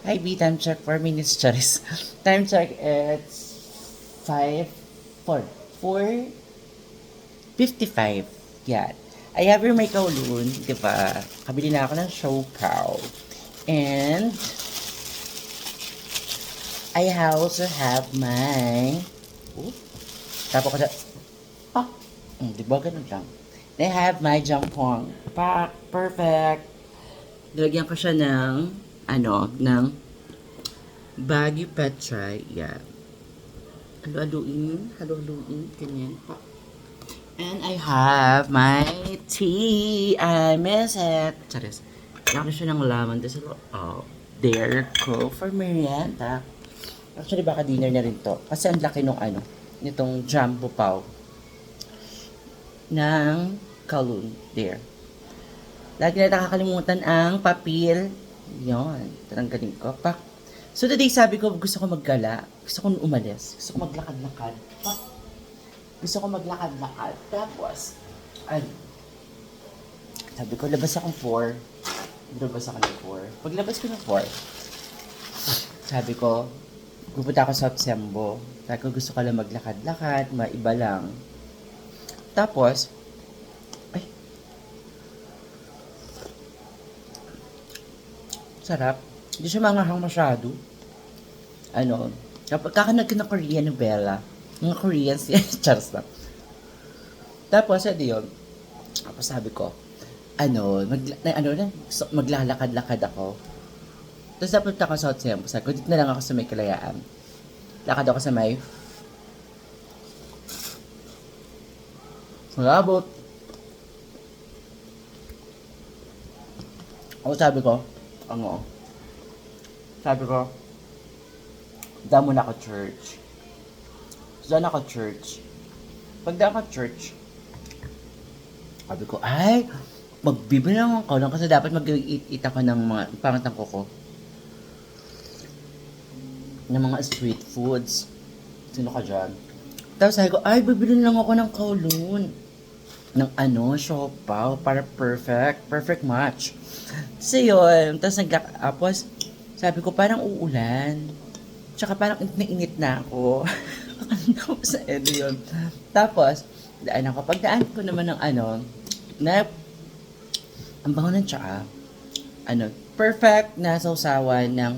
Hi, B. Time check 4 minutes, Charis. Time check, it's 5, 4, 4:55. Yan. I have your my kaulun, di ba? Kabili na ako ng siopaw. And, I also have my, oh, tapo ko sa, di ba ganun lang? I have my jampong. Perfect. Nilagyan ko siya ng, ng Baguio Petri. Yan. Halo-haluin, ganyan pa. And I have my tea. I miss it. Charis. Laki siya ng laman. Oh, there ko for merienda. Actually, baka dinner na rin to. Kasi ang laki nung nitong jumbo pao ng Kowloon. There. Lagi na nakakalimutan ang papel. Yon. Tanggalin ko. Pak. So today, sabi ko, gusto ko maggala. Gusto ko umalis. Gusto ko maglakad-lakad. Pak. Gusto ko maglakad-lakad. Tapos, sabi ko, labas akong 4. Labas ako ng 4. Paglabas ko ng 4, sabi ko, pupunta ako sa Otsembo. Sabi ko, gusto ko lang maglakad-lakad, maiba lang. Tapos, sarap. Hindi siya manghahang masyado. Kapag kakanag ka ng Korean novela, mga Koreans, Charles na. Tapos, yun. Tapos sabi ko, maglalakad-lakad ako. Tapos napunta ako sa Otsembo. Sabi ko, dito na lang ako sa may Kalayaan. Lakad ako sa may Malabot. Sabi ko, damo na ako church. Doon ako church. Pag daan ako church, sabi ko, magbibili lang ako lang kasi dapat mag-eat ako ng mga pangatang ko. Ng mga street foods. Sino ka dyan? Tapos sabi ko, bibili lang ako ng Kowloon. Ng siopaw para perfect match. So yun, tapos sabi ko parang uulan. Tsaka parang init na ako. Tapos yun. Tapos, pagdaan ko naman ng ang bango ng tsaa. Perfect na sausawan ng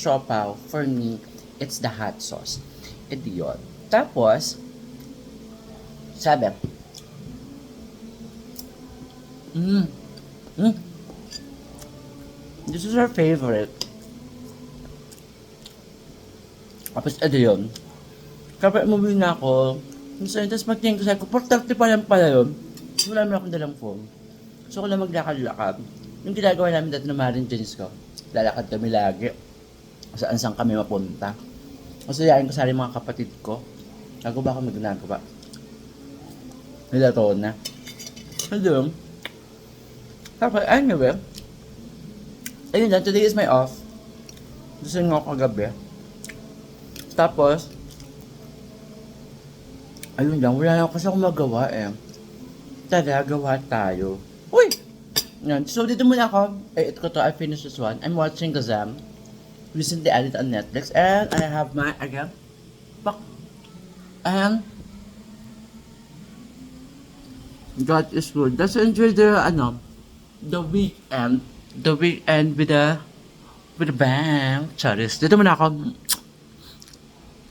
siopaw. For me, it's the hot sauce. Yun. Tapos, sabi, this is our favorite. Tapos, yun. Kapag umuwi na ako, tapos magtingin ko sa ko, 4:30 pa lang pala yun. Wala naman akong dalang phone. So, ko lang maglakad-lakad. Yung ginagawa namin dati ng Marin Jeans ko, lalakad kami lagi. Saan kami mapunta. Kasi yain ko sa mga kapatid ko. Ako ba ako magnagawa? Nilato na. Ayun. Tapos, anyway. Ayun lang, today is my off. Gusto nga ako kagabi. Tapos, ayun lang, wala lang kasi akong magawa Tara, gawa tayo. Uy! Yan. So, dito muna ako. I finished this one. I'm watching Gazam. Recently added on Netflix. And I have my, and God is good. Let's enjoy the weekend. The weekend with the bang. Charis. Dito muna ako.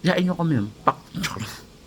Yain nyo kami.